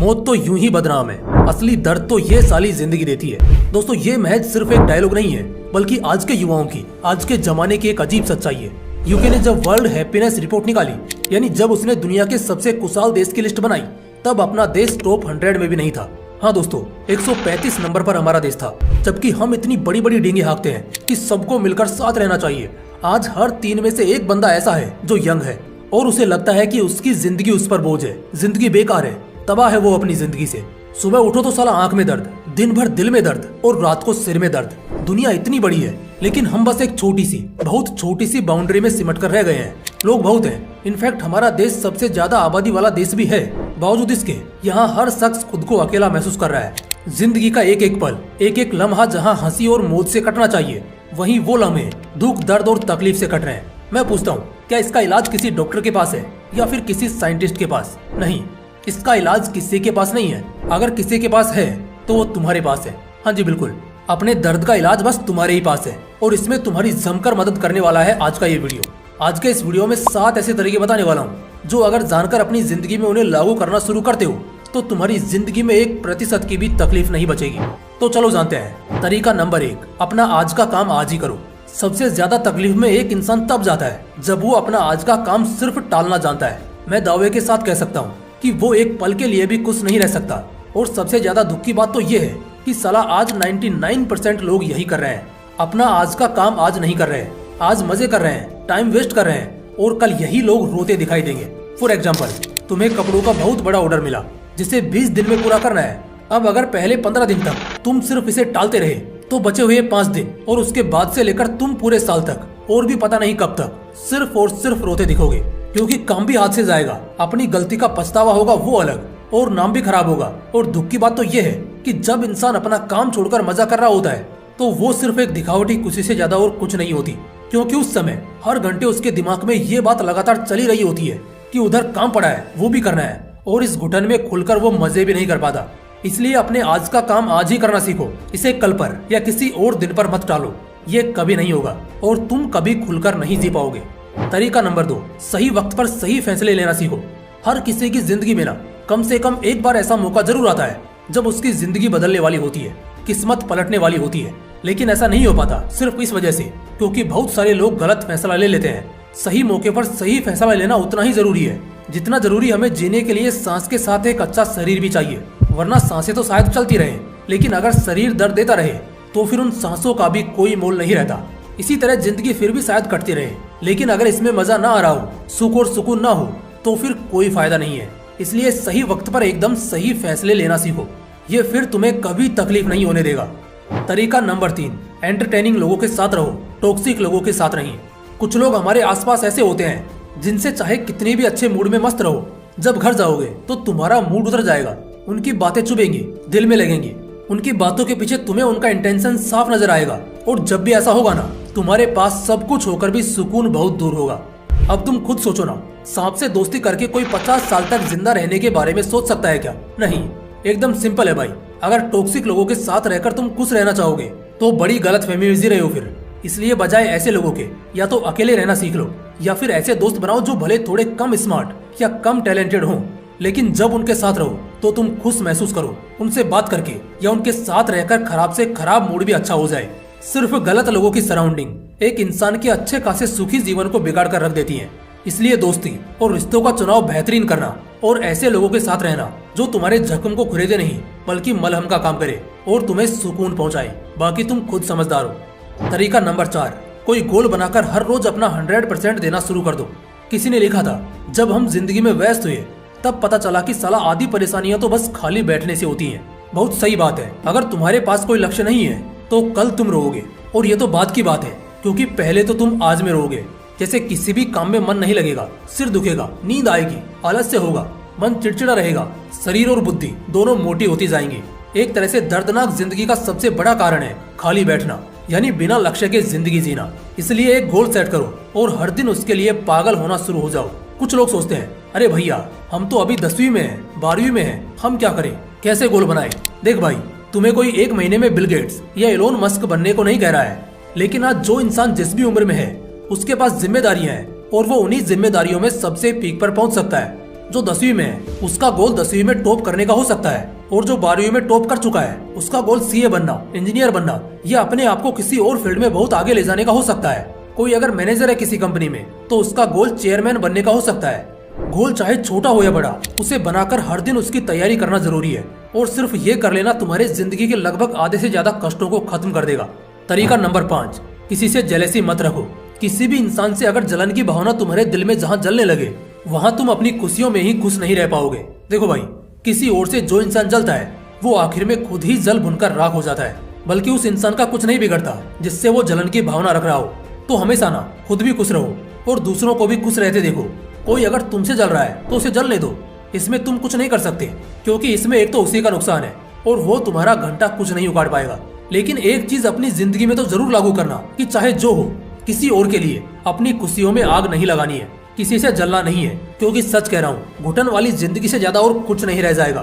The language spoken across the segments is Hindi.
मौत तो यूं ही बदनाम है, असली दर्द तो ये साली जिंदगी देती है। दोस्तों ये महज सिर्फ एक डायलॉग नहीं है, बल्कि आज के युवाओं की, आज के जमाने की एक अजीब सच्चाई है। यूके ने जब वर्ल्ड हैप्पीनेस रिपोर्ट निकाली, यानी जब उसने दुनिया के सबसे खुशहाल देश की लिस्ट बनाई, तब अपना देश टॉप 100 में भी नहीं था। हाँ दोस्तों, 135 नंबर पर हमारा देश था। जबकि हम इतनी बड़ी बड़ी डींगे हाँकते हैं कि सबको मिलकर साथ रहना चाहिए। आज हर 3 में से एक बंदा ऐसा है जो यंग है और उसे लगता है कि उसकी जिंदगी उस पर बोझ है, जिंदगी बेकार है, तबाह है वो अपनी जिंदगी से। सुबह उठो तो साला आंख में दर्द, दिन भर दिल में दर्द और रात को सिर में दर्द। दुनिया इतनी बड़ी है, लेकिन हम बस एक छोटी सी, बहुत छोटी सी बाउंड्री में सिमट कर रह गए हैं। लोग बहुत हैं, इनफैक्ट हमारा देश सबसे ज्यादा आबादी वाला देश भी है। बावजूद इसके यहाँ हर शख्स खुद को अकेला महसूस कर रहा है। जिंदगी का एक एक पल, एक एक लम्हा जहाँ हंसी और मौज से कटना चाहिए, वहीं वो लम्हे दुख, दर्द और तकलीफ से कट रहे हैं। मैं पूछता हूँ, क्या इसका इलाज किसी डॉक्टर के पास है या फिर किसी साइंटिस्ट के पास? नहीं, इसका इलाज किसी के पास नहीं है। अगर किसी के पास है तो वो तुम्हारे पास है। हाँ जी बिल्कुल, अपने दर्द का इलाज बस तुम्हारे ही पास है, और इसमें तुम्हारी जमकर मदद करने वाला है आज का ये वीडियो। आज के इस वीडियो में 7 ऐसे तरीके बताने वाला हूँ जो अगर जानकर अपनी जिंदगी में उन्हें लागू करना शुरू करते हो तो तुम्हारी जिंदगी में 1% की भी तकलीफ नहीं बचेगी। तो चलो जानते हैं। तरीका नंबर 1, अपना आज का काम आज ही करो। सबसे ज्यादा तकलीफ में एक इंसान तब जाता है जब वो अपना आज का काम सिर्फ टालना जानता है। मैं दावे के साथ कह सकता हूँ कि वो एक पल के लिए भी खुश नहीं रह सकता। और सबसे ज्यादा दुख की बात तो ये है कि साला आज 99% लोग यही कर रहे हैं। अपना आज का काम आज नहीं कर रहे हैं, आज मजे कर रहे हैं, टाइम वेस्ट कर रहे हैं, और कल यही लोग रोते दिखाई देंगे। फॉर एग्जाम्पल, तुम्हें कपड़ों का बहुत बड़ा ऑर्डर मिला जिसे 20 दिन में पूरा करना है। अब अगर पहले 15 दिन तक तुम सिर्फ इसे टालते रहे तो बचे हुए 5 दिन और उसके बाद से लेकर तुम पूरे साल तक और भी पता नहीं कब तक सिर्फ और सिर्फ रोते दिखोगे, क्योंकि काम भी हाथ से जाएगा, अपनी गलती का पछतावा होगा वो अलग, और नाम भी खराब होगा। और दुख की बात तो ये है कि जब इंसान अपना काम छोड़कर मजा कर रहा होता है तो वो सिर्फ एक दिखावटी खुशी से ज्यादा और कुछ नहीं होती, क्योंकि उस समय हर घंटे उसके दिमाग में ये बात लगातार चली रही होती है कि उधर काम पड़ा है, वो भी करना है, और इस घुटन में खुलकर वो मजे भी नहीं कर पाता। इसलिए अपने आज का काम आज ही करना सीखो, इसे कल पर या किसी और दिन पर मत टालो। ये कभी नहीं होगा और तुम कभी खुलकर नहीं जी पाओगे। तरीका नंबर 2, सही वक्त पर सही फैसले लेना सीखो। हर किसी की जिंदगी में ना कम से कम एक बार ऐसा मौका जरूर आता है जब उसकी जिंदगी बदलने वाली होती है, किस्मत पलटने वाली होती है। लेकिन ऐसा नहीं हो पाता सिर्फ इस वजह से क्योंकि बहुत सारे लोग गलत फैसला ले लेते हैं। सही मौके पर सही फैसला लेना उतना ही जरूरी है जितना जरूरी हमें जीने के लिए सांस के साथ एक अच्छा शरीर भी चाहिए। वरना सांसें तो शायद चलती रहे, लेकिन अगर शरीर दर्द देता रहे तो फिर उन सांसों का भी कोई मोल नहीं रहता। इसी तरह जिंदगी फिर भी शायद कटती रहे, लेकिन अगर इसमें मजा ना आ रहा हो, सुख और सुकून ना हो, तो फिर कोई फायदा नहीं है। इसलिए सही वक्त पर एकदम सही फैसले लेना सीखो, ये फिर तुम्हें कभी तकलीफ नहीं होने देगा। तरीका नंबर 3, एंटरटेनिंग लोगों के साथ रहो, टॉक्सिक लोगों के साथ नहीं। कुछ लोग हमारे आसपास ऐसे होते हैं जिनसे चाहे कितने भी अच्छे मूड में मस्त रहो, जब घर जाओगे तो तुम्हारा मूड उतर जाएगा। उनकी बातें चुभेंगी, दिल में लगेंगी, उनकी बातों के पीछे तुम्हें उनका इंटेंशन साफ नजर आएगा। और जब भी ऐसा होगा ना, तुम्हारे पास सब कुछ होकर भी सुकून बहुत दूर होगा। अब तुम खुद सोचो ना, सांप से दोस्ती करके कोई 50 साल तक जिंदा रहने के बारे में सोच सकता है क्या? नहीं, एकदम सिंपल है भाई। अगर टॉक्सिक लोगों के साथ रहकर तुम खुश रहना चाहोगे तो बड़ी गलत फहमी में जी रहे हो फिर। इसलिए बजाय ऐसे लोगों के या तो अकेले रहना सीख लो, या फिर ऐसे दोस्त बनाओ जो भले थोड़े कम स्मार्ट या कम टैलेंटेड हों, लेकिन जब उनके साथ रहो तो तुम खुश महसूस करो। उनसे बात करके या उनके साथ रहकर खराब से खराब मूड भी अच्छा हो जाए। सिर्फ गलत लोगों की सराउंडिंग एक इंसान के अच्छे खासे सुखी जीवन को बिगाड़ कर रख देती है। इसलिए दोस्ती और रिश्तों का चुनाव बेहतरीन करना और ऐसे लोगों के साथ रहना जो तुम्हारे जख्म को खुरेदे नहीं बल्कि मलहम का काम करे और तुम्हें सुकून पहुंचाए। बाकी तुम खुद समझदार हो। तरीका नंबर 4, कोई गोल बनाकर हर रोज अपना 100% देना शुरू कर दो। किसी ने लिखा था, जब हम जिंदगी में व्यस्त हुए तब पता चला कि साला आधी परेशानियां तो बस खाली बैठने से होती हैं। बहुत सही बात है। अगर तुम्हारे पास कोई लक्ष्य नहीं है तो कल तुम रोओगे, और ये तो बात की बात है क्योंकि पहले तो तुम आज में रोओगे। जैसे किसी भी काम में मन नहीं लगेगा, सिर दुखेगा, नींद आएगी, आलस्य होगा, मन चिड़चिड़ा रहेगा, शरीर और बुद्धि दोनों मोटी होती जाएंगी। एक तरह से दर्दनाक जिंदगी का सबसे बड़ा कारण है खाली बैठना, यानी बिना लक्ष्य के जिंदगी जीना। इसलिए एक गोल सेट करो और हर दिन उसके लिए पागल होना शुरू हो जाओ। कुछ लोग सोचते हैं, अरे भैया हम तो अभी 10वीं में हैं, 12वीं में हैं, हम क्या करें, कैसे गोल बनाए? देख भाई, तुम्हें कोई 1 महीने में बिल गेट्स या एलोन मस्क बनने को नहीं कह रहा है, लेकिन आज जो इंसान जिस भी उम्र में है उसके पास जिम्मेदारियां हैं और वो उन्हीं जिम्मेदारियों में सबसे पीक पर पहुंच सकता है। जो 10वीं में है उसका गोल 10वीं में टॉप करने का हो सकता है, और जो 12वीं में टॉप कर चुका है उसका गोल सीए बनना, इंजीनियर बनना या अपने आप को किसी और फील्ड में बहुत आगे ले जाने का हो सकता है। कोई अगर मैनेजर है किसी कंपनी में तो उसका गोल चेयरमैन बनने का हो सकता है। गोल चाहे छोटा हो या बड़ा, उसे बनाकर हर दिन उसकी तैयारी करना जरूरी है, और सिर्फ ये कर लेना तुम्हारे जिंदगी के लगभग आधे से ज्यादा कष्टों को खत्म कर देगा। तरीका नंबर 5, किसी से जेलेसी मत रखो। किसी भी इंसान से अगर जलन की भावना तुम्हारे दिल में जहाँ जलने लगे वहाँ तुम अपनी खुशियों में ही खुश नहीं रह पाओगे। देखो भाई, किसी और से जो इंसान जलता है वो आखिर में खुद ही जल भुनकर राख हो जाता है, बल्कि उस इंसान का कुछ नहीं बिगड़ता जिससे वो जलन की भावना रख रहा हो। तो हमेशा ना खुद भी खुश रहो और दूसरों को भी खुश रहते देखो। कोई अगर तुमसे जल रहा है तो उसे जलने दो, इसमें तुम कुछ नहीं कर सकते, क्योंकि इसमें एक तो उसी का नुकसान है और वो तुम्हारा घंटा कुछ नहीं उखाड़ पाएगा। लेकिन एक चीज अपनी जिंदगी में तो जरूर लागू करना कि चाहे जो हो, किसी और के लिए अपनी खुशियों में आग नहीं लगानी है, किसी से जलना नहीं है, क्योंकि सच कह रहा हूँ घुटन वाली जिंदगी से ज्यादा और कुछ नहीं रह जाएगा।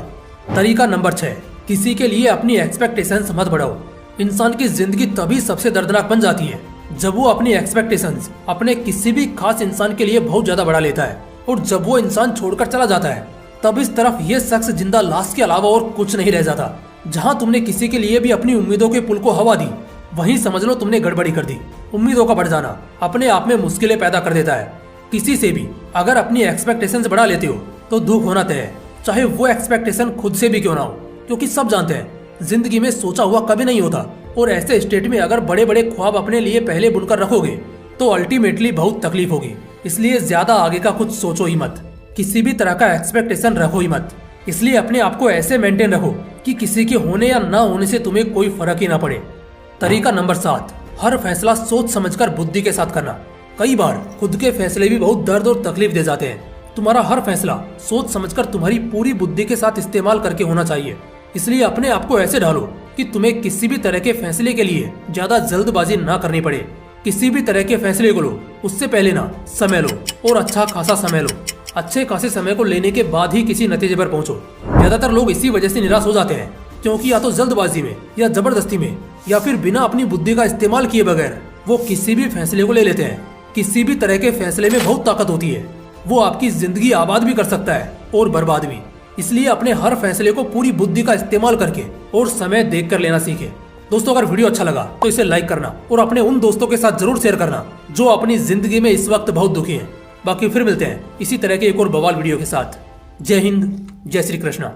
तरीका नंबर 6, किसी के लिए अपनी एक्सपेक्टेशंस मत बढ़ाओ। इंसान की जिंदगी तभी सबसे दर्दनाक बन जाती है जब वो अपनी एक्सपेक्टेशंस अपने किसी भी खास इंसान के लिए बहुत ज्यादा बढ़ा लेता है, और जब वो इंसान छोड़कर चला जाता है तब इस तरफ ये शख्स जिंदा लाश के अलावा और कुछ नहीं रह जाता। जहाँ तुमने किसी के लिए भी अपनी उम्मीदों के पुल को हवा दी, वहीं समझ लो तुमने गड़बड़ी कर दी। उम्मीदों का बढ़ जाना अपने आप में मुश्किलें पैदा कर देता है। किसी से भी अगर अपनी एक्सपेक्टेशंस बढ़ा लेते हो तो दुख होना तय है, चाहे वो एक्सपेक्टेशन खुद से भी क्यों ना हो, क्योंकि सब जानते हैं जिंदगी में सोचा हुआ कभी नहीं होता, और ऐसे स्टेट में अगर बड़े बड़े ख्वाब अपने लिए पहले बुनकर रखोगे तो अल्टीमेटली बहुत तकलीफ होगी। इसलिए ज्यादा आगे का कुछ सोचो ही मत, किसी भी तरह का एक्सपेक्टेशन रखो ही मत। इसलिए अपने आप को ऐसे मेंटेन रखो कि किसी के होने या ना होने से तुम्हें कोई फर्क ही ना पड़े। तरीका नंबर 7, हर फैसला सोच समझकर बुद्धि के साथ करना। कई बार खुद के फैसले भी बहुत दर्द और तकलीफ दे जाते हैं। तुम्हारा हर फैसला सोच समझकर तुम्हारी पूरी बुद्धि के साथ इस्तेमाल करके होना चाहिए। इसलिए अपने आप को ऐसे ढालो कि तुम्हें किसी भी तरह के फैसले के लिए ज्यादा जल्दबाजी ना करनी पड़े। किसी भी तरह के फैसले को लो उससे पहले ना समय लो, और अच्छा खासा समय लो। अच्छे खासे समय को लेने के बाद ही किसी नतीजे पर पहुंचो। ज्यादातर लोग इसी वजह से निराश हो जाते हैं, क्योंकि या तो जल्दबाजी में या जबरदस्ती में या फिर बिना अपनी बुद्धि का इस्तेमाल किए बगैर वो किसी भी फैसले को ले लेते हैं। किसी भी तरह के फैसले में बहुत ताकत होती है, वो आपकी जिंदगी आबाद भी कर सकता है और बर्बाद भी। इसलिए अपने हर फैसले को पूरी बुद्धि का इस्तेमाल करके और समय देखकर लेना सीखे। दोस्तों, अगर वीडियो अच्छा लगा तो इसे लाइक करना और अपने उन दोस्तों के साथ जरूर शेयर करना जो अपनी जिंदगी में इस वक्त बहुत दुखी हैं। बाकी फिर मिलते हैं इसी तरह के एक और बवाल वीडियो के साथ। जय हिंद, जय श्री कृष्णा।